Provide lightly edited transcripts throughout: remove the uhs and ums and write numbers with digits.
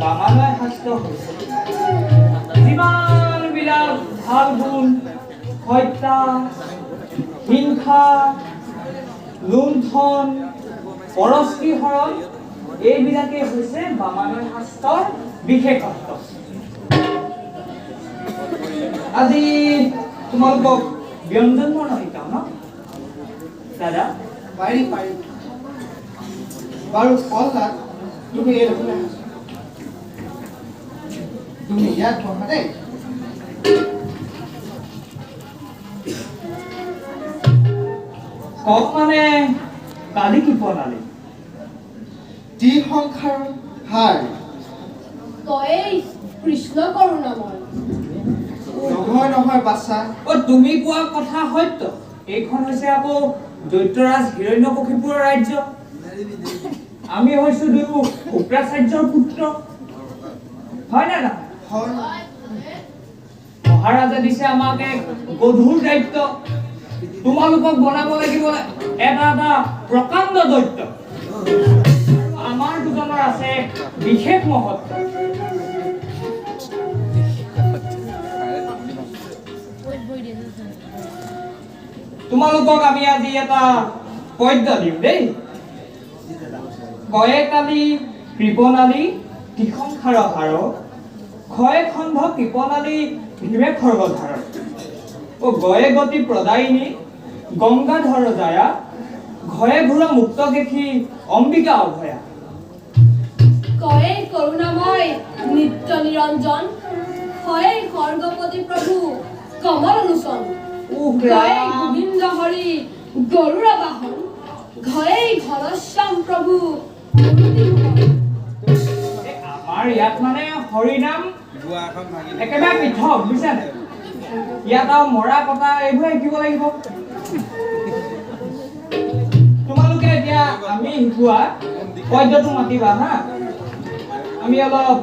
বামালয় শাস্ত্ৰ হৈছে যিমানবিলাক ভাল গুণ হত্যা হিংসা লুণ্ঠন পৰশ্ৰীহৰণ এইবিলাকে হৈছে বামালয় শাস্ত্ৰৰ বিশেষত্ব। আজি তোমালোকক ব্যঞ্জন বৰ্ণ শিকাও ন দাদা? পাৰি বাৰু কলকাত তুমি এই দেখোন তুমি ইয়াত বহা দেই। কক মানে কালি কি প্ৰণালী ত্ৰিসংসাৰ হাৰ তই কৃষ্ণ কৰুণাময় নহয় বাছা। তুমি কোৱা কথা সত্য। এইখন হৈছে আকৌ দৈত্যৰাজ হিৰণ্যকশিপুৰৰ ৰাজ্য। আমি হৈছো দুয়ো শুক্ৰাচাৰ্যৰ পুত্ৰ, হয় নে নহয়? মহাৰাজে দিছে আমাক এক গধুৰ দায়িত্ব। তোমালোকক বনাব লাগিব এটা এটা প্ৰকাণ্ড দৈত্য। আমাৰ দুজনৰ আছে বিশেষ মহত্ব। তোমালোকক আমি আজি এটা পদ্য দিম দেই। কয়ে কালি কৃপণালী ত্ৰিসংসাৰ হাৰ, ক্ষয় খণ্ড কৃপণালী ভীমে খৰ্গধাৰ। গয়ে গতি প্ৰদায়িনী গংগাধৰ জায়া, ঘৰে ঘূৰা মুক্ত কেশী অম্বিকা অভয়া। কয়ে কৰুণাময় নিত্য নিৰঞ্জন, ক্ষয়ে খৰ্গপতি প্ৰভু কমল লোচন। ঘয়ে গোবিন্দ হৰি গৰুড় বাহন, ঘয়ে ঘনশ্যাম প্ৰভু। আমাৰ ইয়াত মানে হৰিনাম একেবাৰে পৃথক, বুজিছানে? ইয়াত আৰু মৰা কটা এইবোৰ শিকিব লাগিব। তোমালোকে এতিয়া আমি শিকোৱা পদ্যটো মাতিবা হা। আমি অলপ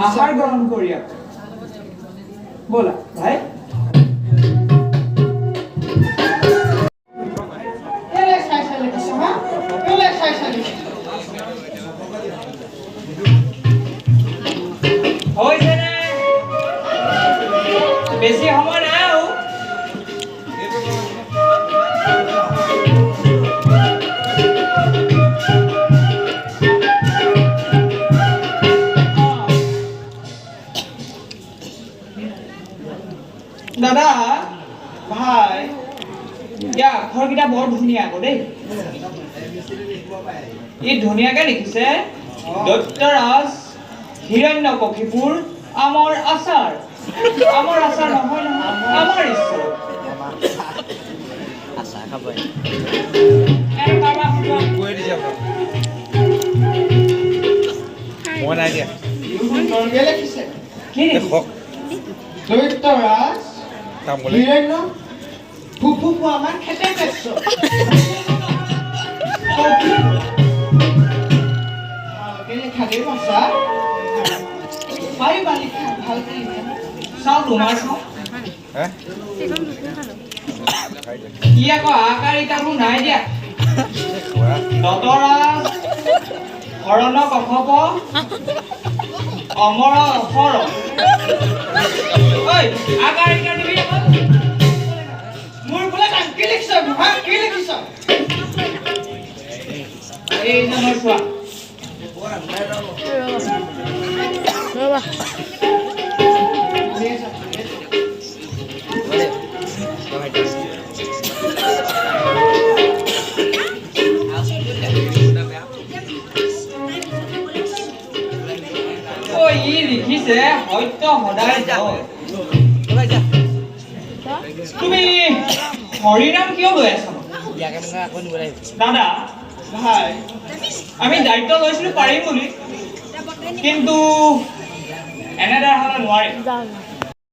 আহাৰ গ্ৰহণ কৰি আছো। ব'লা ভাই। বেছি সময় নাই আৰু। দাদা ভাই, এতিয়া আখৰকেইটা বৰ ধুনীয়া আকৌ দেই। ই ধুনীয়াকে লিখিছে দৈত্যৰাজ হিৰণ্যকশিপুৰ আমৰ আচাৰ। আমাৰ আচাৰ নহয় নহয়, আমাৰ ঈশ্বৰ। দৈত্যৰাজ হিৰণ্য ফুফু আমাৰ খেতে পেছ খালি ভাষা পাৰিবা লিখা ভালকে লিখা। চাওঁ তোমাৰ চাওঁ। ই আকৌ আকাৰিতাবোৰ নাই দিয়া। দতৰাজ হৰণ কশপ অমৰ অসৰ। ঐ আকাৰিতা দিবি আকৌ। মোৰ বোলে কি লিখিছ কি লিখিছ? এই নম্বৰ চোৱা। ই লিখিছে সত্য সদায় জয়। তুমি হৰিনাম কিয় লৈ আছা? দাদা ভাই, আমি দায়িত্ব লৈছিলো পাৰিম বুলি, কিন্তু এনেদৰে হ'লে নোৱাৰিম।